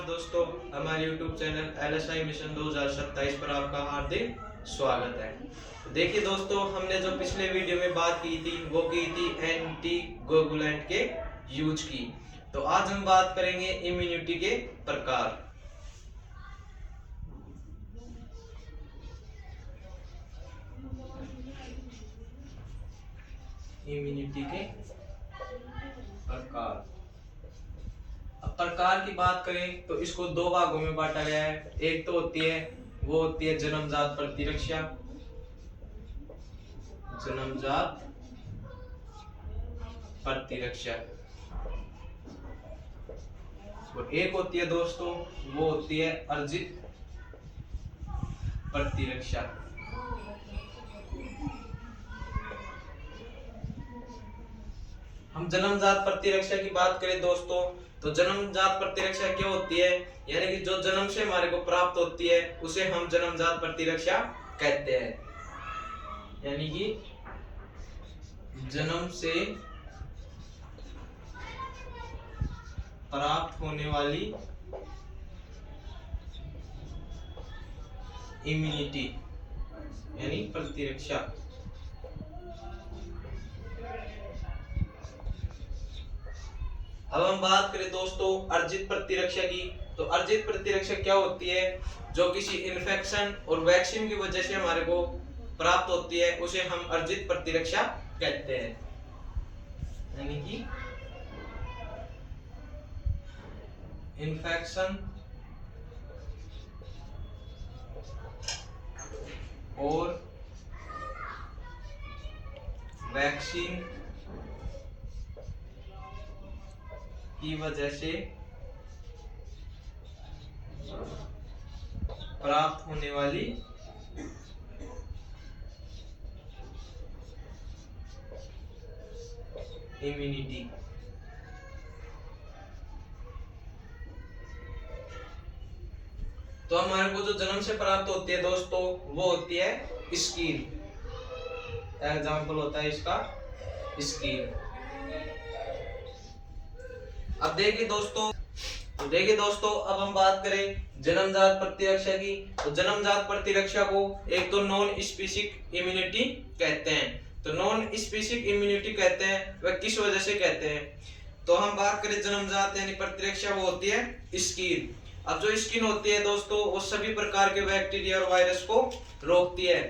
दोस्तों, हमारे YouTube channel LSI mission 2027 पर आपका हार्दिक स्वागत है। तो देखिए दोस्तों, हमने जो पिछले वीडियो में बात की थी वो की थी एंटीकोगुलेंट के यूज की। तो आज हम बात करेंगे इम्यूनिटी के प्रकार। इम्यूनिटी के प्रकार। अब प्रकार की बात करें तो इसको दो भागों में बांटा गया है। एक तो होती है जन्मजात प्रतिरक्षा, जन्मजात प्रतिरक्षा, और एक होती है दोस्तों वो होती है अर्जित प्रतिरक्षा। हम जन्मजात प्रतिरक्षा की बात करें दोस्तों, तो जन्मजात प्रतिरक्षा क्या होती है, यानी कि जो जन्म से हमारे को प्राप्त होती है उसे हम जन्मजात प्रतिरक्षा कहते हैं। यानी कि जन्म से प्राप्त होने वाली इम्यूनिटी यानी प्रतिरक्षा। अब हम बात करें दोस्तों अर्जित प्रतिरक्षा की, तो अर्जित प्रतिरक्षा क्या होती है, जो किसी इन्फेक्शन और वैक्सीन की वजह से हमारे को प्राप्त होती है उसे हम अर्जित प्रतिरक्षा कहते हैं। यानी कि इन्फेक्शन और वैक्सीन की वजह से प्राप्त होने वाली इम्यूनिटी। तो हमारे को जो जन्म से प्राप्त होती है दोस्तों वो होती है स्किन। एग्जाम्पल होता है इसका स्किन। अब देखिए दोस्तों अब हम बात करें जन्मजात प्रतिरक्षा की, तो जन्मजात प्रतिरक्षा को एक तो नॉन स्पेसिफिक इम्यूनिटी कहते हैं। तो नॉन स्पेसिफिक इम्यूनिटी कहते हैं वह किस वजह से कहते हैं, तो हम बात करें जन्मजात यानी प्रतिरक्षा वो होती है स्किन। अब जो स्किन होती है दोस्तों वो सभी प्रकार के बैक्टीरिया और वायरस को रोकती है।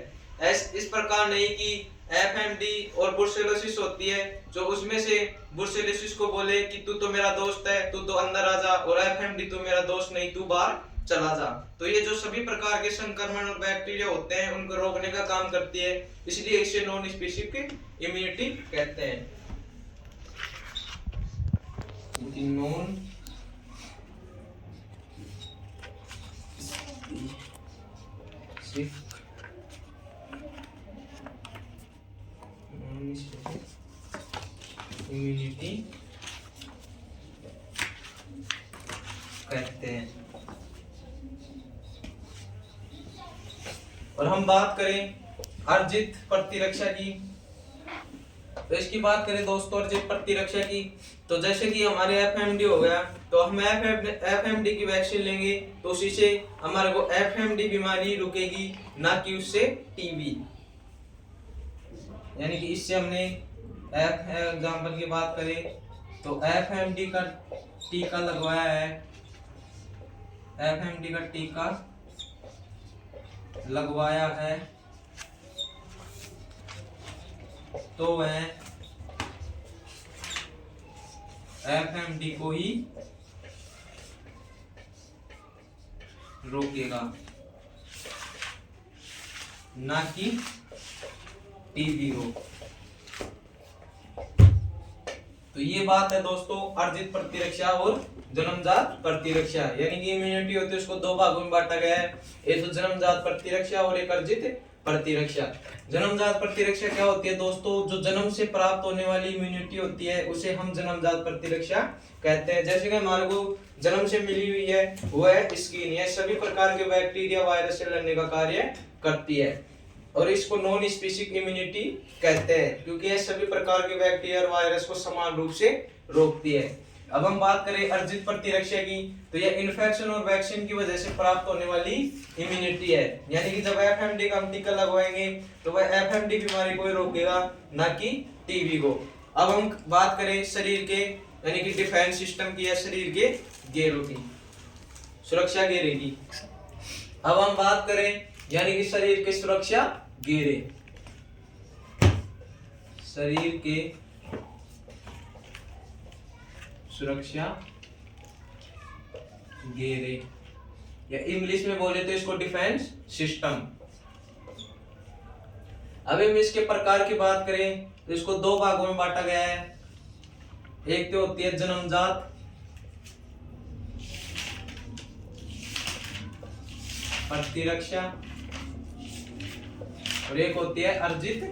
इस प्रकार नहीं कि एफएमडी और ब्रुसेलोसिस होती है, जो उसमें से ब्रुसेलोसिस को बोले कि तू तो मेरा दोस्त है, तू तो अंदर आ जा, और एफएमडी तू मेरा दोस्त नहीं, तू बाहर चला जा। तो ये जो सभी प्रकार के संक्रमण और बैक्टीरिया होते हैं उनको रोकने का काम करती है, इसलिए इसे नॉन स्पेसिफिक इम्यूनिटी कहते हैं। नॉन इम्यूनिटी कहते हैं। और हम बात करें अर्जित प्रतिरक्षा की, तो इसकी बात करें दोस्तों अर्जित प्रतिरक्षा की, तो जैसे कि हमारे एफएमडी हो गया, तो हम एफएमडी की वैक्सीन लेंगे तो उसी से हमारे को एफएमडी बीमारी रुकेगी, ना कि उससे टीबी। यानी कि इससे हमने एग्जाम्पल की बात करें तो एफएमडी का टीका लगवाया है, एफएमडी का टीका लगवाया है, तो वह एफएमडी को ही रोकेगा, ना कि टीबी को। तो ये बात है दोस्तों अर्जित प्रतिरक्षा और जन्मजात प्रतिरक्षा। यानी कि इम्यूनिटी होती है उसको दो भागों में बांटा गया है, एक तो जन्मजात प्रतिरक्षा और एक अर्जित प्रतिरक्षा। जन्मजात प्रतिरक्षा क्या होती है दोस्तों, जो जन्म से प्राप्त होने वाली इम्यूनिटी होती है उसे हम जन्मजात प्रतिरक्षा कहते हैं। जैसे कि हमारे को जन्म से मिली हुई है वो है स्किन, यह सभी प्रकार के बैक्टीरिया वायरस से लड़ने का कार्य करती है, और इसको नॉन स्पेसिफिक इम्यूनिटी कहते हैं क्योंकि यह सभी प्रकार के बैक्टीरिया और वायरस को समान रूप से रोकती है। अब हम बात करें अर्जित प्रतिरक्षा की, तो यह इन्फेक्शन और वैक्सीन की वजह से प्राप्त होने वाली इम्यूनिटी है। यानी कि जब एफएमडी का हम टीका लगवाएंगे तो वह एफएमडी बीमारी को ही रोकेगा, ना कि टीबी को। अब हम बात करें शरीर के यानी कि डिफेंस सिस्टम की या शरीर के घेरों की, सुरक्षा घेरे की। अब हम बात करें यानी कि शरीर के सुरक्षा घेरे, शरीर के सुरक्षा घेरे, या इंग्लिश में बोले तो इसको डिफेंस सिस्टम। अब हम इसके प्रकार की बात करें तो इसको दो भागों में बांटा गया है। एक तो होती है जन्मजात प्रतिरक्षा और एक होती है अर्जित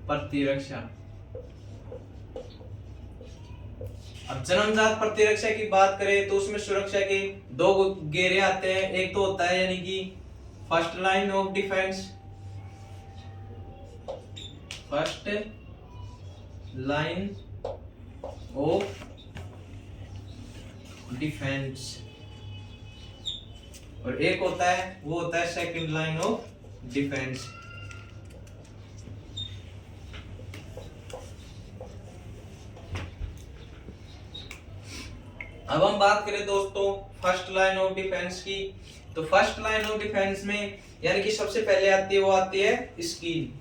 प्रतिरक्षा। अब जन्मजात प्रतिरक्षा की बात करें तो उसमें सुरक्षा के दो घेरे आते हैं। एक तो होता है यानी कि first line of defence, first line of defence, और एक होता है वो होता है सेकंड लाइन ऑफ डिफेंस। अब हम बात करें दोस्तों फर्स्ट लाइन ऑफ डिफेंस की, तो फर्स्ट लाइन ऑफ डिफेंस में यानी कि सबसे पहले आती है वो आती है स्किन,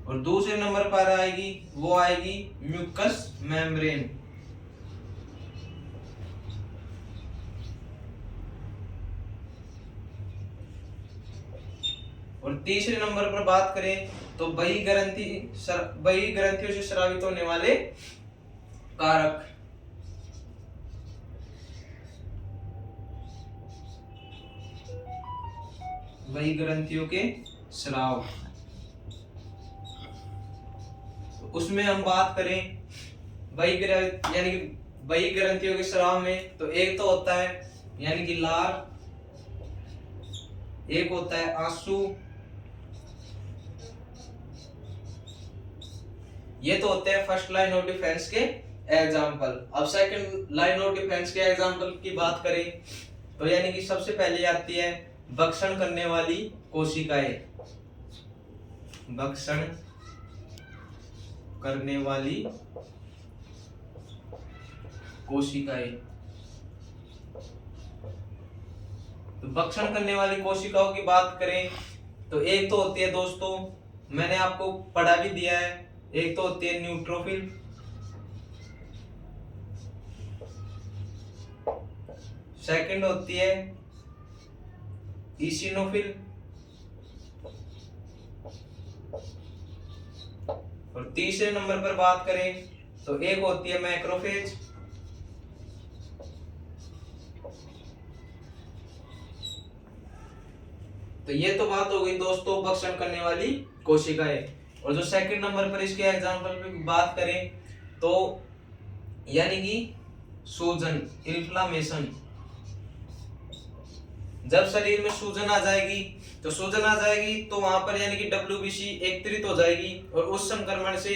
और दूसरे नंबर पर आएगी वो आएगी म्यूकस मेम्ब्रेन, और तीसरे नंबर पर बात करें तो बही ग्रंथियों से स्रावित होने वाले कारक, बही ग्रंथियों के स्राव। उसमें हम बात करें यानी कि बही ग्रंथियों के स्राव में, तो एक तो होता है यानी कि लार, एक होता है आंसू, ये तो होते हैं फर्स्ट लाइन ऑफ डिफेंस के एग्जाम्पल। अब सेकंड लाइन ऑफ डिफेंस के एग्जाम्पल की बात करें तो यानी कि सबसे पहले आती है भक्षण करने वाली कोशिकाएं, भक्षण करने वाली कोशिकाएं। तो भक्षण करने वाली कोशिकाओं की बात करें तो एक तो होती है दोस्तों, मैंने आपको पढ़ा भी दिया है, एक तो होती है न्यूट्रोफिल, सेकंड होती है इसिनोफिल, और तीसरे नंबर पर बात करें तो एक होती है मैक्रोफेज, तो ये तो बात हो गई दोस्तों भक्षण करने वाली कोशिकाएं। और जो सेकंड नंबर पर इसके एग्जांपल पे बात करें तो यानी कि सूजन, इन्फ्लामेशन, जब शरीर में सूजन आ जाएगी तो वहां पर यानी कि WBC एकत्रित हो जाएगी, और उस संक्रमण से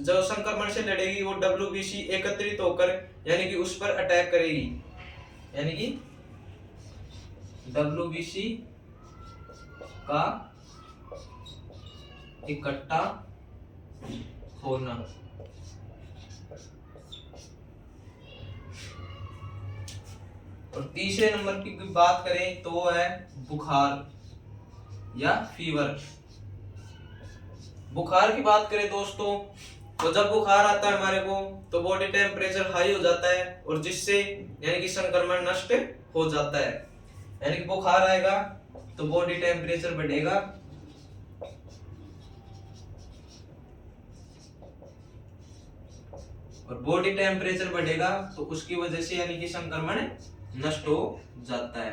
जो संक्रमण से लड़ेगी वो WBC एकत्रित होकर यानी कि उस पर अटैक करेगी, यानी कि WBC का इकट्ठा होना। और तीसरे नंबर की बात करें तो वो है बुखार या फीवर। बुखार की बात करें दोस्तों तो जब बुखार आता है हमारे को तो बॉडी टेम्परेचर हाई हो जाता है, और जिससे यानी कि संक्रमण नष्ट हो जाता है। यानी कि बुखार आएगा तो बॉडी टेम्परेचर बढ़ेगा, और बॉडी टेम्परेचर बढ़ेगा तो उसकी वजह से यानी कि संक्रमण नष्ट हो जाता है।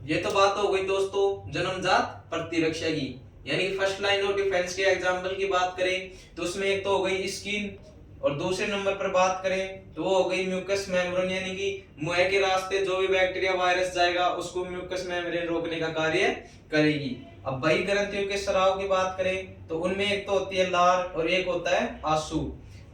ये तो बात हो गई दोस्तों जन्मजात प्रतिरक्षा की। यानी कि फर्स्ट लाइन ऑफ डिफेंस के एग्जांपल की बात करें तो उसमें एक तो हो गई स्किन, और दूसरे नंबर पर बात करें तो वो हो गई म्यूकस मेम्ब्रेन, यानी कि मुंह के रास्ते जो भी बैक्टीरिया वायरस जाएगा उसको म्यूकस मेम्ब्रेन रोकने का कार्य करेगी। अब बही ग्रंथियों के स्राव की बात करें तो उनमें एक तो होती है लार और एक होता है आंसू।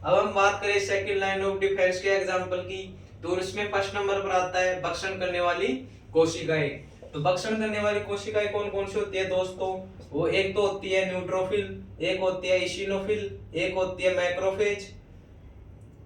अब हम बात करें सेकंड लाइन ऑफ डिफेंस के एग्जांपल की तो उसमें फर्स्ट नंबर पर आता है भक्षण करने वाली कोशिकाएं। तो भक्षण करने वाली कोशिकाएं कौन कौन सी होती है दोस्तों? वो एक तो होती है न्यूट्रोफिल, एक होती है इसिनोफिल, एक होती है मैक्रोफेज।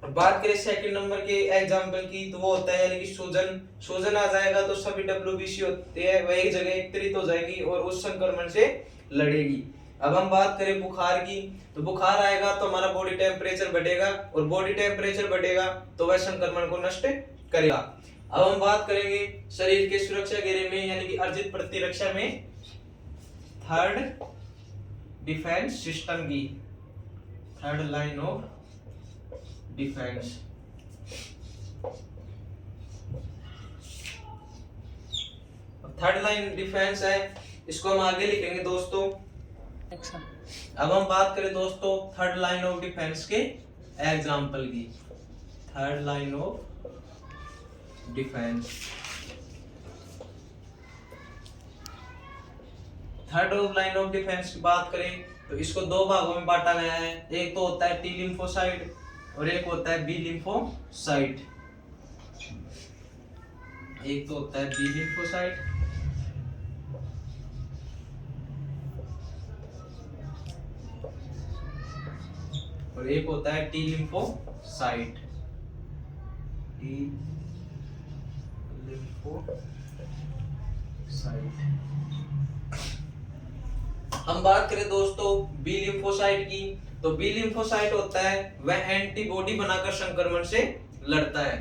बात करें सेकंड नंबर के एग्जांपल की तो वो होता है यानी कि सूजन। सूजन आ जाएगा तो सभी डब्ल्यूबीसी होते हैं वह एक जगह एकत्रित हो जाएगी और उस संक्रमण से लड़ेगी। अब हम बात करें बुखार की तो बुखार आएगा तो हमारा बॉडी टेम्परेचर बढ़ेगा और बॉडी टेम्परेचर बढ़ेगा तो वह संक्रमण को नष्ट करेगा। अब हम बात करेंगे शरीर के सुरक्षा घेरे में यानी कि अर्जित प्रतिरक्षा में थर्ड डिफेंस सिस्टम की, third line of defence. Third line defence है, इसको हम आगे लिखेंगे दोस्तों। अब हम बात करें दोस्तों थर्ड लाइन ऑफ डिफेंस के एग्जांपल की, third line of defence. Third line of defence की बात करें तो इसको दो भागों में बांटा गया है, एक तो होता है टी लिम्फोसाइट और एक होता है बी लिम्फोसाइट। एक तो होता है बी लिम्फोसाइट और एक होता है टी लिम्फोसाइट। T lymphocyte. हम बात करें दोस्तों बी लिम्फोसाइट की तो बी लिम्फोसाइट होता है वह एंटीबॉडी बनाकर संक्रमण से लड़ता है।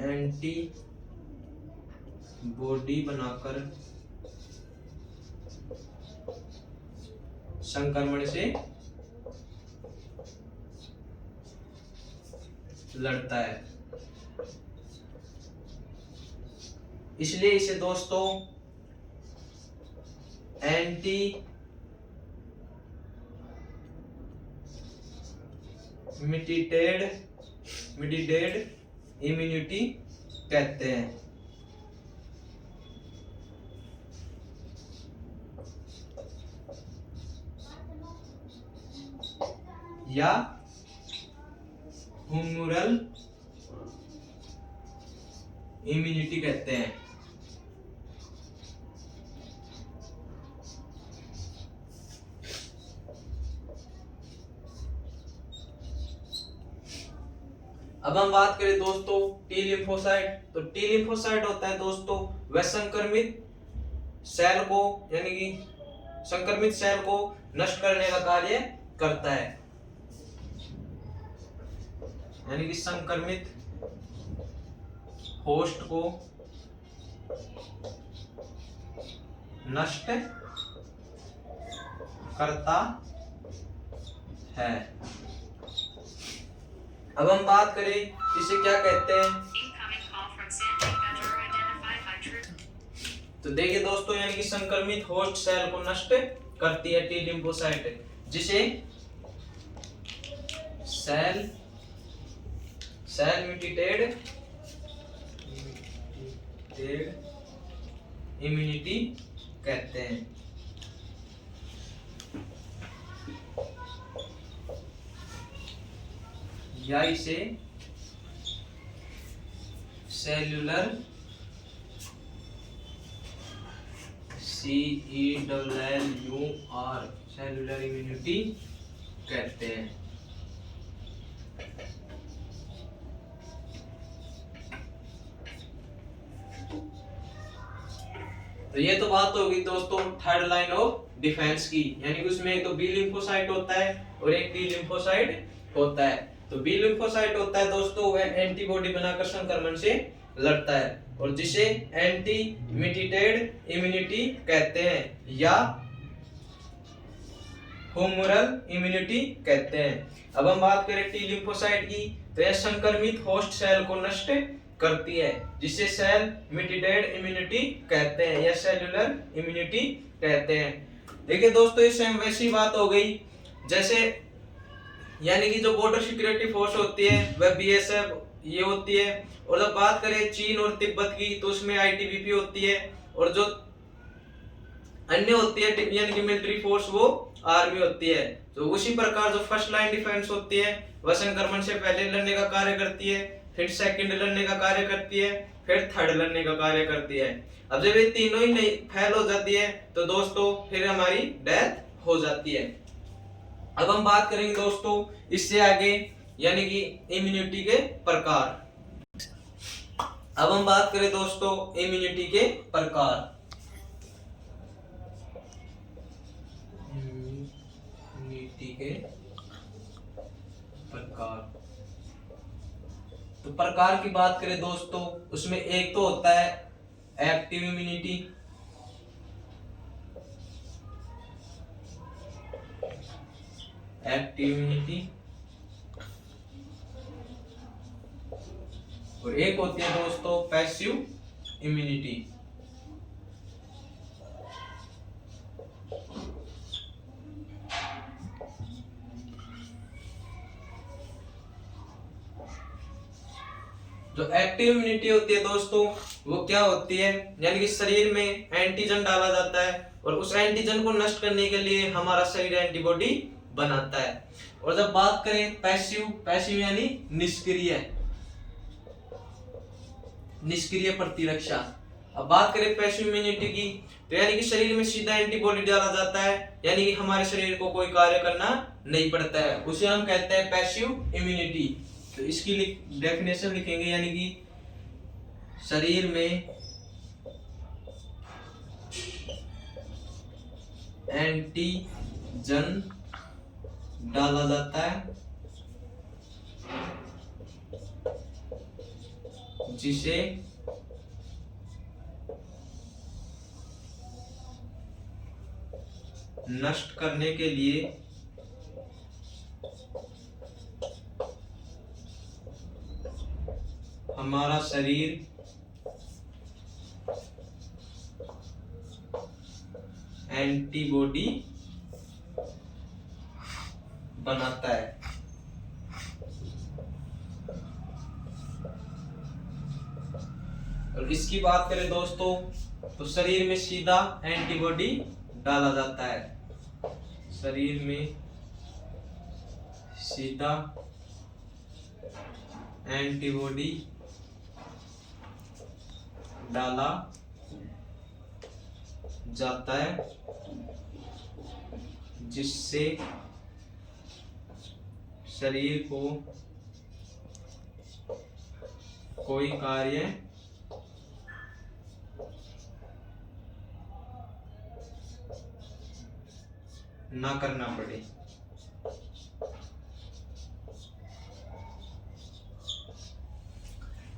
एंटीबॉडी बनाकर संक्रमण से लड़ता है, इसलिए इसे दोस्तों एंटी मिटिटेड इम्यूनिटी कहते हैं। या ह्यूमरल इम्यूनिटी कहते हैं। अब हम बात करें दोस्तों टी लिम्फोसाइट तो टी लिम्फोसाइट होता है दोस्तों वह संक्रमित सेल को यानी कि संक्रमित सेल को नष्ट करने का कार्य करता है, यानी कि संक्रमित होस्ट को नष्ट करता है। अब हम बात करें इसे क्या कहते हैं तो देखिए दोस्तों यानी कि संक्रमित होस्ट सेल को नष्ट करती है टी लिम्फोसाइट, जिसे सेल मिटिटेड इम्यूनिटी कहते हैं। या इसे सेल्यूलर CELLUR सेल्यूलर इम्यूनिटी कहते हैं। तो ये तो बात होगी दोस्तों थर्ड लाइन ऑफ डिफेंस की, यानी कि उसमें एक तो बी लिम्फोसाइट होता है और एक टी लिम्फोसाइट होता है। तो बी लिम्फोसाइट होता है दोस्तों वह एंटीबॉडी बनाकर संक्रमण से लड़ता है और जिसे एंटी मिटिटेड इम्यूनिटी कहते हैं या ह्यूमरल इम्यूनिटी कहते हैं। अब हम बात करें टी लिम्फोसाइट की तो यह संक्रमित होस्ट सेल को नष्ट करती है, जिसे सेल मीडिएटेड इम्यूनिटी कहते हैं या सेलुलर इम्यूनिटी कहते हैं। देखिए दोस्तों, इस सेम वैसी बात हो गई जैसे यानी कि जो बॉर्डर सिक्योरिटी फोर्स होती है वह बीएसएफ ये होती है, और जब बात करें चीन और तिब्बत की तो उसमें आईटीबीपी होती है, और जो अन्य होती है यानी कि मिलिट्री फोर्स वो आर्मी होती है। तो उसी प्रकार जो फर्स्ट लाइन डिफेंस होती है वह संक्रमण से पहले लड़ने का कार्य करती है, फिर सेकंड लड़ने का कार्य करती है, फिर थर्ड लड़ने का कार्य करती है। अब जब ये तीनों ही नहीं फेल हो जाती है तो दोस्तों फिर हमारी डेथ हो जाती है। अब हम बात करेंगे दोस्तों इससे आगे यानी कि इम्यूनिटी के प्रकार। अब हम बात करें दोस्तों इम्यूनिटी के प्रकार। इम्यूनिटी के प्रकार, तो प्रकार की बात करें दोस्तों उसमें एक तो होता है एक्टिव इम्यूनिटी, एक्टिव इम्यूनिटी, और एक होती है दोस्तों पैसिव इम्यूनिटी। जो एक्टिव इम्यूनिटी होती है दोस्तों वो क्या होती है, यानी कि शरीर में एंटीजन डाला जाता है और उस एंटीजन को नष्ट करने के लिए हमारा शरीर एंटीबॉडी बनाता है। और जब बात करें पैसिव, पैसिव यानी निष्क्रिय, निष्क्रिय प्रतिरक्षा। अब बात करें पैसिव इम्यूनिटी की तो यानी कि शरीर में सीधा एंटीबॉडी डाला जाता है, यानी कि हमारे शरीर को कोई कार्य करना नहीं पड़ता है, उसे हम कहते हैं पैसिव इम्यूनिटी। तो इसकी डेफिनेशन लिखेंगे, यानी कि शरीर में एंटीजन डाला जाता है जिसे नष्ट करने के लिए हमारा शरीर एंटीबॉडी बनाता है। और इसकी बात करें दोस्तों तो शरीर में सीधा एंटीबॉडी डाला जाता है, शरीर में सीधा एंटीबॉडी डाला जाता है जिससे शरीर को कोई कार्य ना करना पड़े।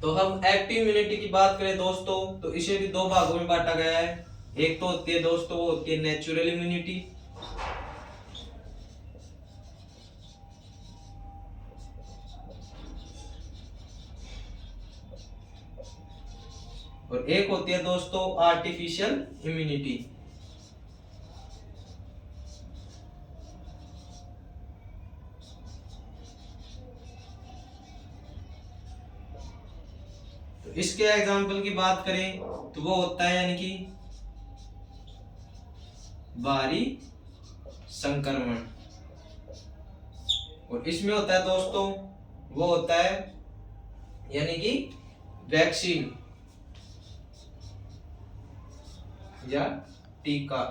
तो हम एक्टिव इम्यूनिटी की बात करें दोस्तों तो इसे भी दो भागों में बांटा गया है। एक तो होती है दोस्तों वो होती है नेचुरल इम्यूनिटी, और एक होती है दोस्तों आर्टिफिशियल इम्यूनिटी। तो इसके एग्जाम्पल की बात करें तो वो होता है यानी कि बाहरी संक्रमण, और इसमें होता है दोस्तों वो होता है यानी कि वैक्सीन या टीका।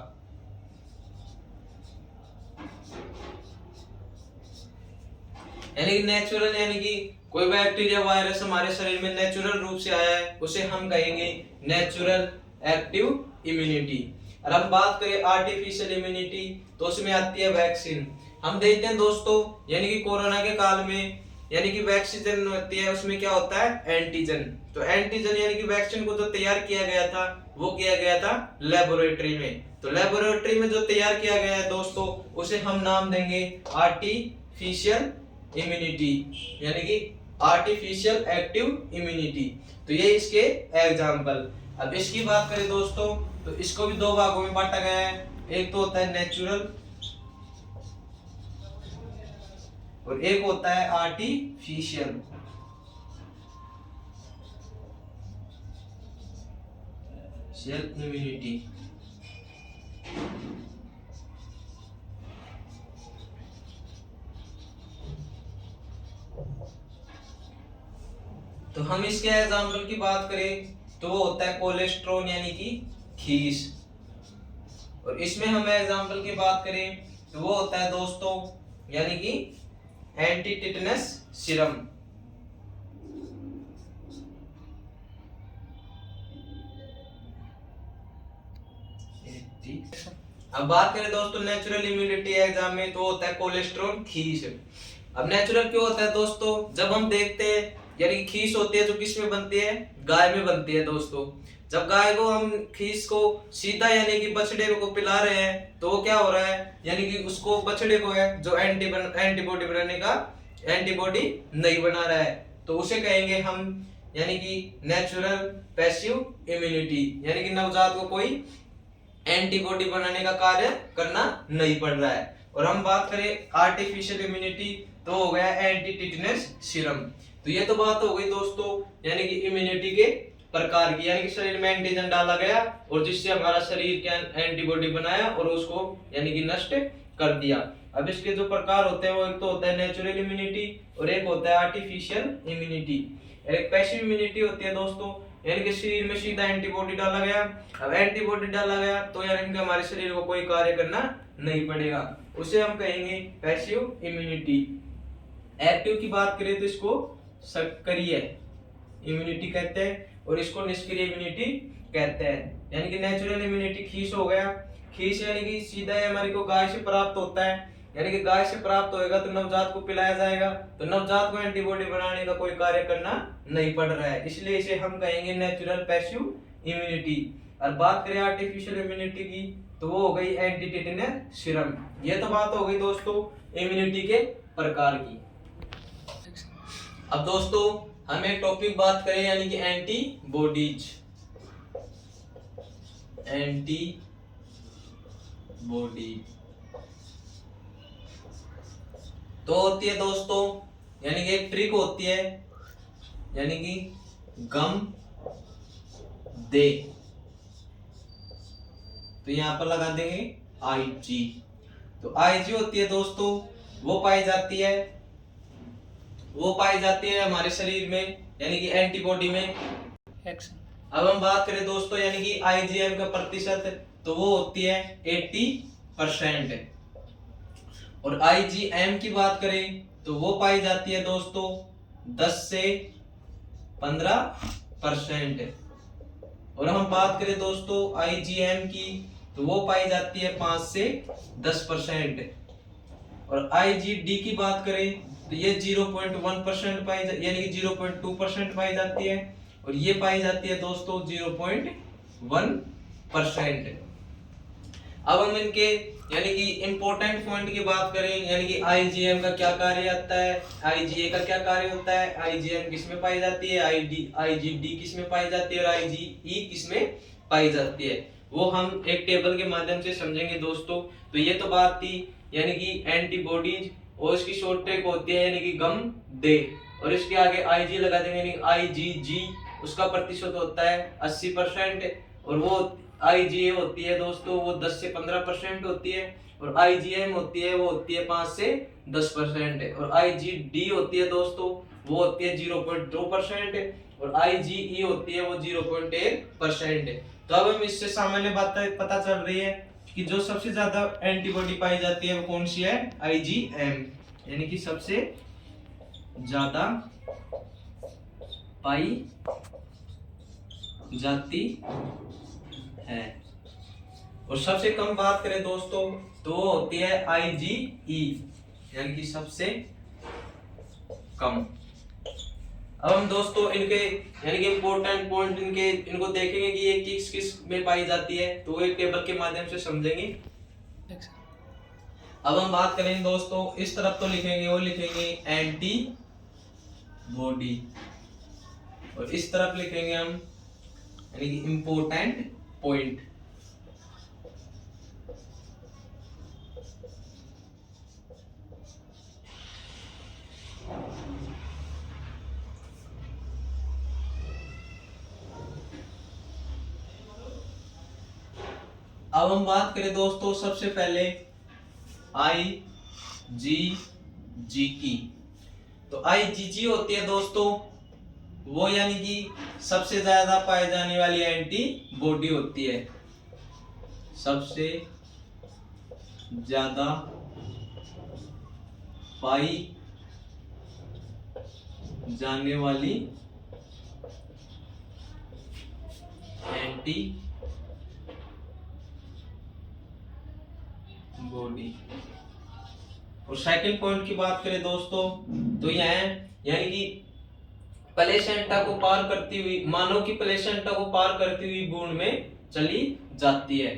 यानी कि नेचुरल यानी कि कोई बैक्टीरिया वायरस हमारे शरीर में नेचुरल रूप से आया है उसे हम कहेंगे नेचुरल एक्टिव इम्यूनिटी। और हम बात करें आर्टिफिशियल इम्यूनिटी तो उसमें आती है वैक्सीन। हम देखते हैं दोस्तों यानी कि कोरोना के काल में यानी कि वैक्सीन होती है उसमें क्या होता है एंटीजन। तो एंटीजन यानी कि वैक्सीन को जो तैयार किया गया था वो किया गया था लेबोरेटरी में। तो लेबोरेटरी में जो तैयार किया गया है दोस्तों उसे हम नाम देंगे आर्टिफिशियल इम्यूनिटी, यानी कि आर्टिफिशियल एक्टिव इम्यूनिटी। तो ये इसके एग्जाम्पल। अब इसकी बात करें दोस्तों तो इसको भी दो भागों में बांटा गया है। एक तो होता है नेचुरल और एक होता है आर्टिफिशियल। इम्यूनिटी। तो हम इसके एग्जाम्पल की बात करें तो वो होता है कोलेस्ट्रॉल यानी कि खीस। और इसमें हम एग्जाम्पल की बात करें तो वो होता है दोस्तों यानी कि एंटी टिटनस सीरम। अब बात करें दोस्तों नेचुरल इम्यूनिटी एग्जाम में तो होता है कोलेस्ट्रॉल खीस। अब नेचुरल क्यों होता है दोस्तों, जब हम देखते हैं यानी कि खीस होती है जो किस में बनती है, गाय में बनती है दोस्तों। जब गाय को हम खीस को सीधा यानी कि बछड़े को पिला रहे हैं तो वो क्या हो रहा है, यानी कि उसको बछड़े को है जो एंटीबॉडी बनाने का एंटीबॉडी नहीं बना रहा है, तो उसे कहेंगे हम यानी कि नेचुरल पैसिव इम्यूनिटी, यानी कि नवजात को कोई एंटीबॉडी बनाने का कार्य करना नहीं पड़ रहा है। और हम बात करें आर्टिफिशियल इम्यूनिटी तो हो गया एंटी टिटनस सीरम। तो ये तो बात हो गई दोस्तों यानी कि इम्यूनिटी के प्रकार की, यानी कि शरीर में एंटीजन डाला गया और जिससे हमारा शरीर क्या एंटीबॉडी बनाया और उसको यानी कि नष्ट कर दिया। अब इसके जो प्रकार होते हैं वो एक तो होता है नेचुरल इम्यूनिटी और एक होता है आर्टिफिशियल इम्यूनिटी। एक पैसिव इम्यूनिटी होती है दोस्तों यानी कि शरीर में सीधा एंटीबॉडी डाला गया। अब एंटीबॉडी डाला गया तो यानी कि हमारे शरीर को कोई कार्य करना नहीं पड़ेगा, उसे हम कहेंगे पैसिव इम्यूनिटी। एक्टिव की बात करें तो इसको सक्रिय इम्यूनिटी कहते हैं और इसको निष्क्रिय इम्यूनिटी कहते हैं। यानी कि नेचुरल इम्यूनिटी खीस हो गया, खीस यानी कि सीधा हमारे को गाय से प्राप्त होता है, यानी कि गाय से प्राप्त होएगा तो नवजात को पिलाया जाएगा, तो नवजात को एंटीबॉडी बनाने का कोई कार्य करना नहीं पड़ रहा है, इसलिए इसे हम कहेंगे नेचुरल पैसिव इम्यूनिटी। और बात करें आर्टिफिशियल इम्यूनिटी की तो वो हो गई एंटी टिटेनस सीरम। ये तो बात हो गई दोस्तों इम्यूनिटी के प्रकार की। अब दोस्तों हम एक टॉपिक बात करें यानी कि एंटीबॉडीज। एंटीबॉडी तो होती है दोस्तों यानी कि एक ट्रिक होती है यानी कि गम दे, तो यहां पर लगा देंगे आईजी। तो आईजी होती है दोस्तों वो पाई जाती है हमारे शरीर में यानी कि एंटीबॉडी में। अब हम बात करें दोस्तों यानी कि आईजीएम का प्रतिशत तो वो होती है 80%। और आईजीएम की बात करें तो वो पाई जाती है दोस्तों 10 से 15%। और हम बात करें दोस्तों आईजीएम की तो वो पाई जाती है 5 से 10%। और आईजीडी की बात करें तो ये 0.1% यानी कि 0.2% पाई जाती है और ये पाई जाती है दोस्तों 0.1%। अब हम इनके यानी कि इंपॉर्टेंट पॉइंट की बात करें यानी कि आईजीएम का क्या कार्य आता है, आईजीए का क्या कार्य होता है, आईजीएम किस में पाई जाती है, आईजीडी किस में पाई जाती है और आईजीई किस में पाई जाती है, वो हम एक टेबल के माध्यम से समझेंगे दोस्तों। तो ये तो बात थी यानी कि एंटीबॉडीज और इसकी शॉर्ट ट्रिक होती है यानी कि गम दे, और इसके आगे आईजी लगा देंगे यानी आईजीजी, उसका प्रतिशत होता है 80%। और वो आईजीए होती है दोस्तों वो 10 से 15% होती है। और आईजीएम होती है वो होती है 5 से 10%। और आईजीडी होती है दोस्तों वो होती है 0.2% और आईजीई होती है वो 0.1%। तो अब हम इससे सामान्य बात पता चल रही है कि जो सबसे ज्यादा एंटीबॉडी पाई जाती है वो कौन सी है, आईजीएम, यानी कि सबसे ज्यादा पाई जाती है। और सबसे कम बात करें दोस्तों तो वो होती है आईजीई यानी कि सबसे कम। अब हम दोस्तों इनके यानी कि इंपॉर्टेंट पॉइंट इनको देखेंगे कि ये किस किस में पाई जाती है, तो एक टेबल के माध्यम से समझेंगे। अब हम बात करेंगे दोस्तों इस तरफ तो लिखेंगे वो लिखेंगे बॉडी, और इस तरफ लिखेंगे हम यानी कि इम्पोर्टेंट पॉइंट। अब हम बात करें दोस्तों सबसे पहले आई जी जी की। तो IgG होती है दोस्तों वो यानी कि सबसे ज्यादा पाई जाने वाली एंटीबॉडी होती है, सबसे ज्यादा पाई जाने वाली एंटी बॉडी। और सेकंड पॉइंट की बात करें दोस्तों तो यह है यानी कि प्लेसेंटा को पार करती हुई, मानव की प्लेसेंटा को पार करती हुई भ्रूण में चली जाती है,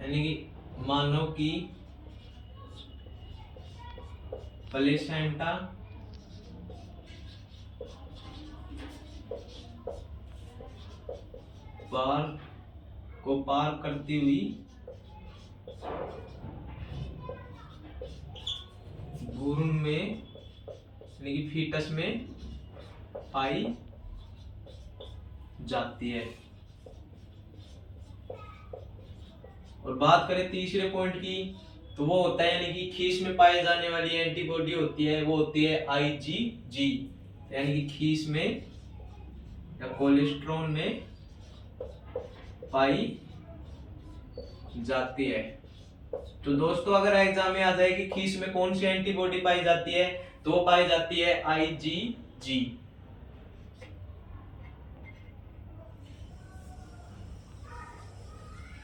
यानी कि मानव की प्लेसेंटा पार करती हुई भ्रूण में यानी कि फीटस में पाई जाती है। और बात करें तीसरे पॉइंट की तो वो होता है यानी कि खीस में पाई जाने वाली एंटीबॉडी होती है वो होती है IgG, यानी कि खीस में या कोलेस्ट्रॉल में पाई जाती है। तो दोस्तों अगर एग्जाम में आ जाए कि खीस में कौन सी एंटीबॉडी पाई जाती है तो वो पाई जाती है IgG।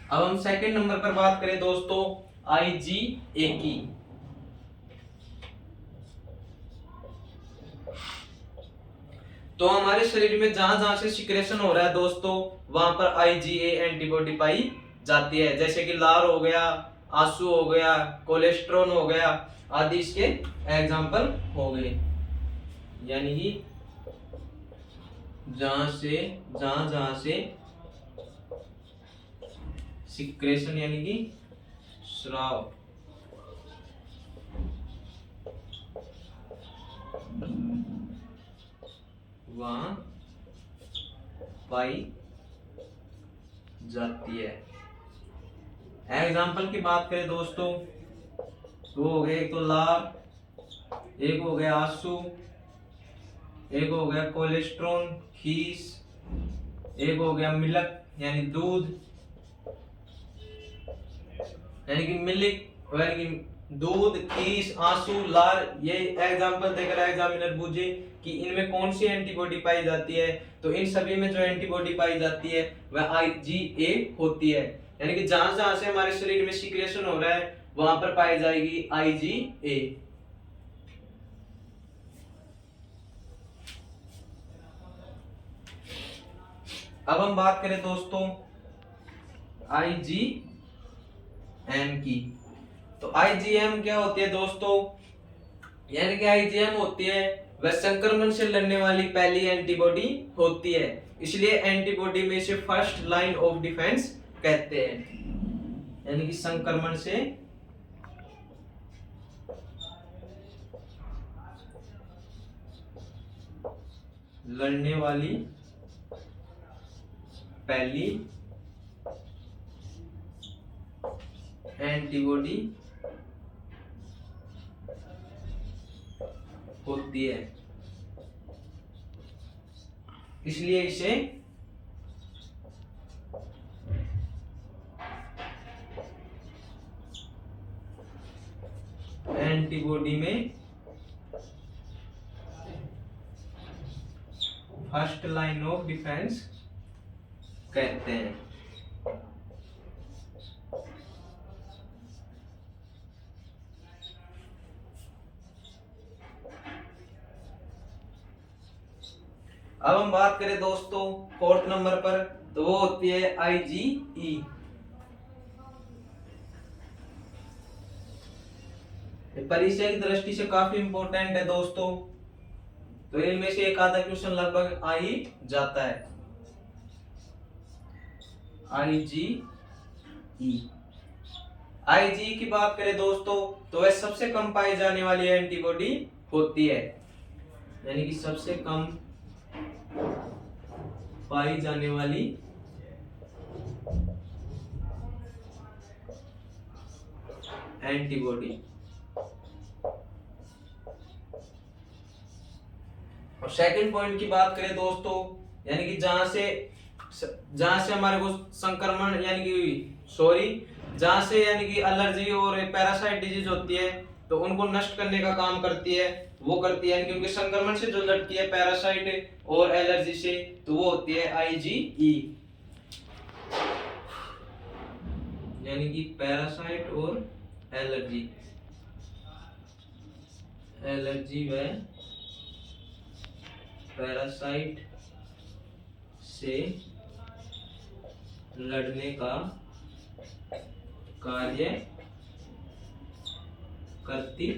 अब हम सेकंड नंबर पर बात करें दोस्तों IgA की। तो हमारे शरीर में जहां जहां से सिक्रेशन हो रहा है दोस्तों वहां पर IgA एंटीबॉडी पाई जाती है, जैसे कि लार हो गया, आंसू हो गया, कोलेस्ट्रॉल हो गया आदि इसके एग्जाम्पल हो गए। यानी कि जहां जहां से सिक्रेशन यानी कि स्राव वहां पाई जाती है। एग्जाम्पल की बात करें दोस्तों तो हो गए एक तो लार, एक हो गया आंसू, एक हो गया कोलेस्ट्रॉल खीस, एक हो गया मिल्क यानी दूध, यानी कि मिल्क यानी कि दूध, खीस, आंसू, लार। ये एग्जांपल देकर एग्जामिनर पूछे कि इनमें कौन सी एंटीबॉडी पाई जाती है तो इन सभी में जो एंटीबॉडी पाई जाती है वह IgA होती है, यानी कि जहां जहां से हमारे शरीर में सिक्रेशन हो रहा है वहां पर पाई जाएगी IgA। अब हम बात करें दोस्तों IgM की। तो IgM क्या होती है दोस्तों, यानी कि IgM होती है वह संक्रमण से लड़ने वाली पहली एंटीबॉडी होती है, इसलिए एंटीबॉडी में से फर्स्ट लाइन ऑफ डिफेंस कहते हैं, यानी कि संक्रमण से लड़ने वाली पहली एंटीबॉडी होती है, इसलिए इसे एंटीबॉडी में फर्स्ट लाइन ऑफ डिफेंस कहते हैं। अब हम बात करें दोस्तों फोर्थ नंबर पर तो वो होती है IgE। परीक्षा की दृष्टि से काफी इंपॉर्टेंट है दोस्तों। तो इनमें से एक आधा क्वेश्चन लगभग आ ही जाता है। आईजी की बात करें दोस्तों तो वह सबसे कम पाई जाने वाली एंटीबॉडी होती है, यानी कि सबसे कम पाई जाने वाली एंटीबॉडी। और सेकंड पॉइंट की बात करें दोस्तों, यानी कि जहां से हमारे को संक्रमण यानी कि जहां से यानी कि एलर्जी और पैरासाइट डिजीज होती है तो उनको नष्ट करने का काम करती है, वो करती है, यानी कि उनके संक्रमण से जो लड़ती है पैरासाइट और एलर्जी से, तो वो होती है आईजीई, यानी कि पैरासाइट और एलर्जी व पैरासाइट से लड़ने का कार्य करती है।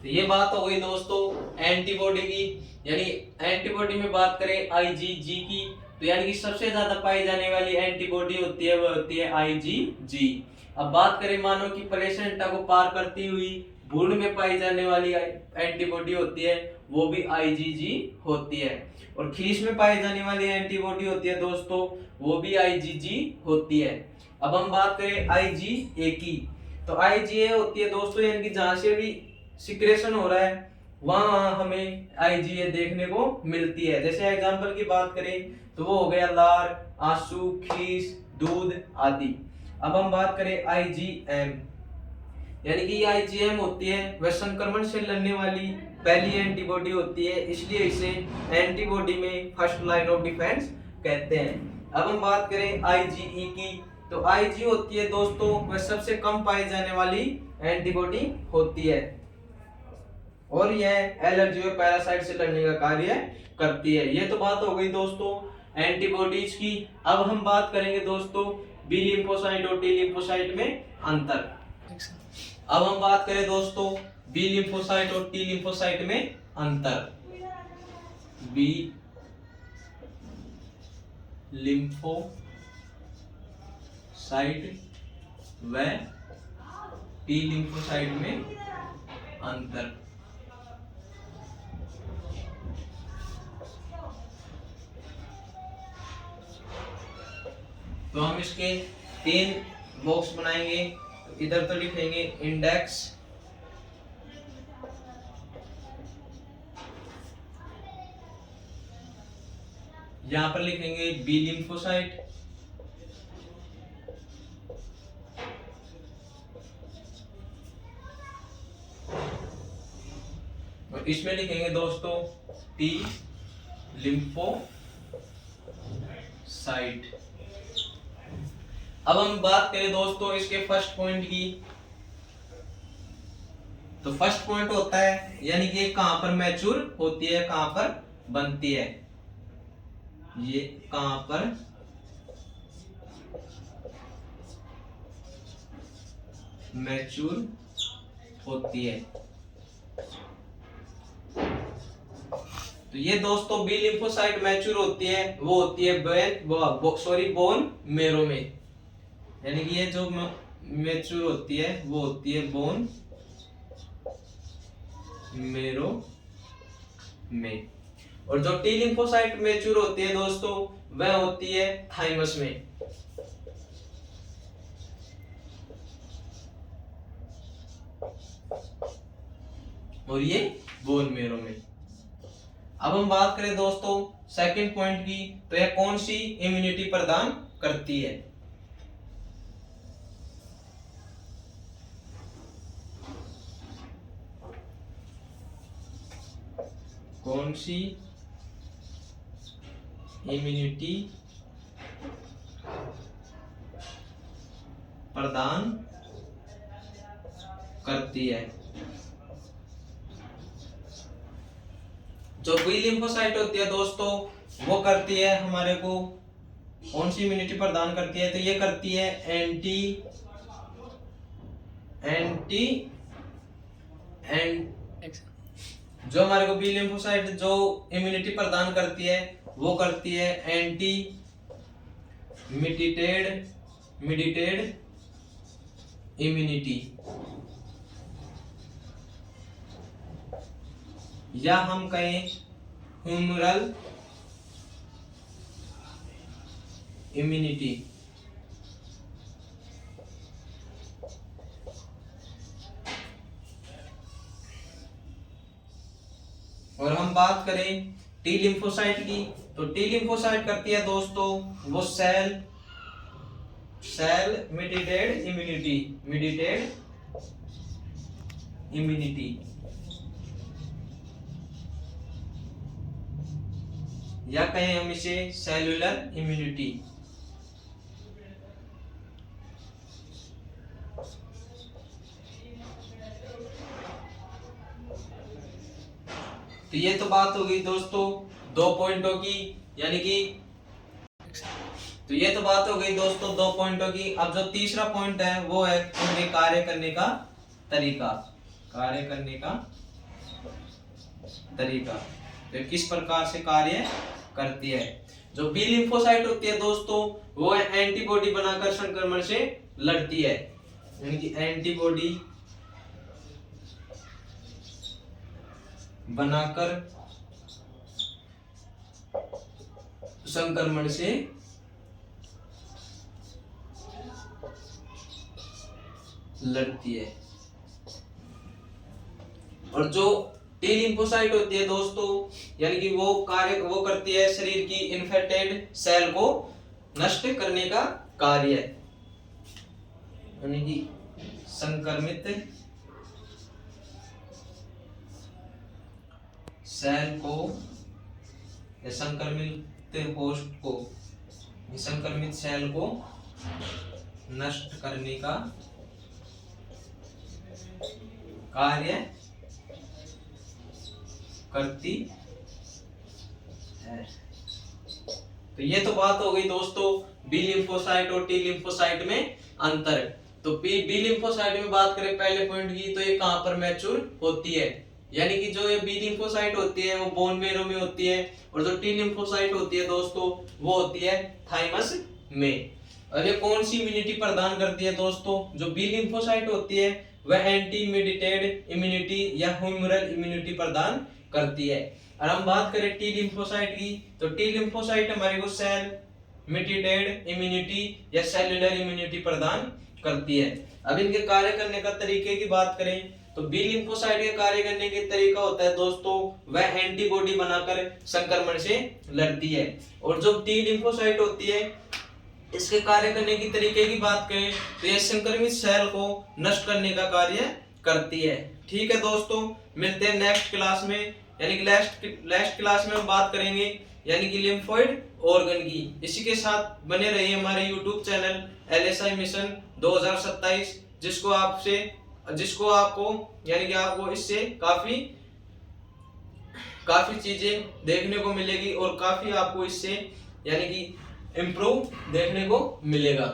तो ये बात हो गई दोस्तों एंटीबॉडी की, यानी एंटीबॉडी में बात करें आईजीजी की, तो यानी कि सबसे ज्यादा पाई जाने वाली एंटीबॉडी होती है वह होती है आईजीजी। अब बात करें मानव की प्लेसेंटा को पार करती हुई भ्रूण में पाई जाने वाली एंटीबॉडी होती है, वो भी आईजीजी होती है। और खीस में पाई जाने वाली एंटीबॉडी होती है दोस्तों, वो भी आईजीजी होती है। अब हम बात करें आईजीए की, तो आईजीए होती है दोस्तों, यानी कि जहां से भी सिक्रेशन हो रहा है वहां हमें आईजीए देखने को मिलती है। जैसे एग्जांपल की बात करें तो वो हो गया लार, आंसू, खीस, दूध आदि। अब हम बात करें आईजीएम, यानी कि आईजीएम होती है वह संक्रमण से लड़ने वाली पहली एंटीबॉडी होती है, इसलिए इसे एंटीबॉडी में फर्स्ट लाइन ऑफ डिफेंस कहते हैं। अब हम बात करें आईजीई की, तो आईजी होती है दोस्तों वह सबसे कम पाई जाने वाली एंटीबॉडी होती है और यह एलर्जी और पैरासाइट से लड़ने का कार्य करती है। ये तो बात हो गई दोस्तों एंटीबॉडीज की। अब हम बात करेंगे दोस्तों बी लिम्फोसाइट और टी लिम्फोसाइट में अंतर। अब हम बात करें दोस्तों बी लिम्फोसाइट और टी लिम्फोसाइट में अंतर। बी लिम्फोसाइट व टी लिम्फोसाइट में अंतर। तो हम इसके 3 बॉक्स बनाएंगे। इधर तो लिखेंगे इंडेक्स, यहां पर लिखेंगे बी लिम्फोसाइट, और इसमें लिखेंगे दोस्तों टी लिम्फोसाइट। अब हम बात करें दोस्तों इसके फर्स्ट पॉइंट की, तो फर्स्ट पॉइंट होता है यानी कि कहां पर मैच्योर होती है, कहां पर बनती है, ये कहां पर मैच्योर होती है। तो ये दोस्तों बी लिम्फोसाइट मैच्योर होती है, वो होती है बोन मेरो में, यानी कि ये जो मैच्योर होती है वो होती है बोन मेरो में। और जो टी लिम्फोसाइट मैच्योर होती है दोस्तों वह होती है थाइमस में, और ये बोन मेरो में। अब हम बात करें दोस्तों सेकंड पॉइंट की, तो यह कौन सी इम्यूनिटी प्रदान करती है। कौन सी इम्यूनिटी प्रदान करती है। जो बी लिम्फोसाइट होती है दोस्तों वो करती है हमारे को कौन सी इम्यूनिटी प्रदान करती है, तो ये करती है एंटी एंड जो हमारे को बी लिम्फोसाइट जो इम्यूनिटी प्रदान करती है वो करती है एंटी मिडिटेड इम्यूनिटी, या हम कहें ह्यूमरल इम्यूनिटी। और हम बात करें टी लिम्फोसाइट की, तो टी लिम्फोसाइट करती है दोस्तों वो सेल मेडिएटेड इम्यूनिटी, या कहें हम इसे सेलुलर इम्यूनिटी। तो ये तो बात हो गई दोस्तों 2 पॉइंटों की, यानी कि तो ये तो बात हो गई दोस्तों 2 पॉइंटों की। अब जो तीसरा पॉइंट है वो है उनके कार्य करने का तरीका, तो किस प्रकार से कार्य करती है। जो बी लिम्फोसाइट होती है दोस्तों वो एंटीबॉडी बनाकर संक्रमण से लड़ती है, यानी कि एंटीबॉडी बनाकर संक्रमण से लड़ती है। और जो टी लिम्फोसाइट होती है दोस्तों, यानी कि वो करती है शरीर की इन्फेक्टेड सेल को नष्ट करने का कार्य, यानी कि संक्रमित सेल को या संक्रमित होस्ट को, संक्रमित सेल को नष्ट करने का कार्य करती है। तो ये तो बात हो गई दोस्तों बी लिम्फोसाइट और टी लिम्फोसाइट में अंतर। तो बी लिम्फोसाइट में बात करें पहले पॉइंट की, तो ये कहां पर मैच्योर होती है, यानी कि जो ये बी लिम्फोसाइट होती है वो बोन मेरो में होती है, और जो टी लिम्फोसाइट होती है दोस्तों वो होती है थाइमस में। और ये कौन सी इम्यूनिटी प्रदान करती है दोस्तों, जो बी लिम्फोसाइट होती है वह एंटी मिडिएटेड इम्यूनिटी या ह्यूमरल इम्यूनिटी प्रदान करती है। और हम बात करें टी लिम्फोसाइट की, तो टी लिम्फोसाइट हमारे को सेल मिडिएटेड इम्यूनिटी या सेलुलर इम्यूनिटी प्रदान करती है। अब इनके कार्य करने का तरीके की बात करें, तो बी लिम्फोसाइट के कार्य करने के तरीका होता है दोस्तों वह एंटीबॉडी बनाकर संक्रमण से लड़ती है। और जो टी लिम्फोसाइट होती है इसके कार्य करने की तरीके की बात करें तो यह संक्रमित सेल को नष्ट करने का कार्य करती है। ठीक है दोस्तों, मिलते हैं नेक्स्ट क्लास में, यानी कि लास्ट क्लास में हम बात करेंगे यानी कि लिम्फोइड ऑर्गन की। इसी के साथ बने रहिए हमारे यूट्यूब चैनल LSI मिशन 2027, जिसको आपको यानी कि आपको इससे काफी चीजें देखने को मिलेगी और काफी आपको इससे यानी कि इम्प्रूव देखने को मिलेगा।